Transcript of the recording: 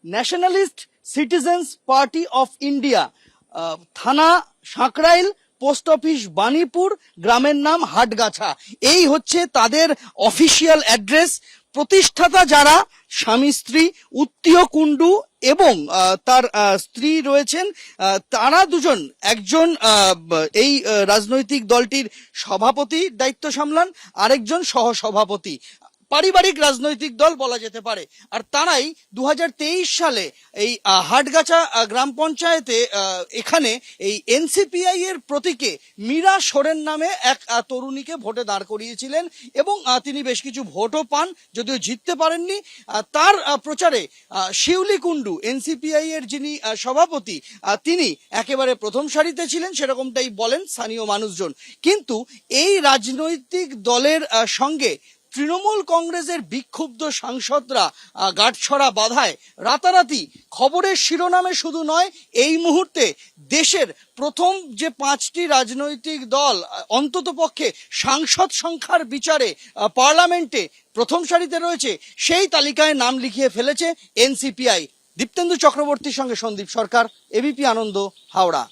Nationalist citizens party of India, থানা Sankrail, post office Banipur, গ্রামের নাম হাটগাছা। এই হচ্ছে তাদের অফিসিয়াল অ্যাড্রেস। প্রতিষ্ঠাতা যারা, স্বামী স্ত্রী উত্তীয় কুণ্ডু এবং তার স্ত্রী রয়েছেন, তারা দুজন, একজন এই রাজনৈতিক দলটির সভাপতি দায়িত্ব সামলান, আরেকজন সহসভাপতি। পারিবারিক রাজনৈতিক দল বলা যেতে পারে। আর তারাই 2023 সালে এই হাটগাছা গ্রাম পঞ্চায়েতে এখানে এই এনসিপিআই এর প্রতীকে মীরা সোরেন নামে এক তরুণীকে ভোটে দাঁড় করিয়েছিলেন এবং তিনি বেশ কিছু ভোটও পান, যদিও জিততে পারেননি। তার প্রচারে শিউলি কুণ্ডু, এনসিপিআই এর যিনি সভাপতি, তিনি একেবারে প্রথম সারিতে ছিলেন, সেরকমটাই বলেন স্থানীয় মানুষজন। কিন্তু এই রাজনৈতিক দলের সঙ্গে তৃণমূল কংগ্রেসের বিক্ষুব্ধ সাংসদরা গাঁটছড়া বাঁধায় রাতারাতি খবরের শিরোনামে শুধু নয়, এই মুহূর্তে দেশের প্রথম যে 5টি রাজনৈতিক দল অন্ততপক্ষে সাংসদ সংখ্যার বিচারে পার্লামেন্টে প্রথম সারিতে রয়েছে, সেই তালিকায় নাম লিখিয়ে ফেলেছে এনসিপিআই। দীপ্তেন্দু চক্রবর্তীর সঙ্গে সন্দীপ সরকার, এবিপি আনন্দ, হাওড়া।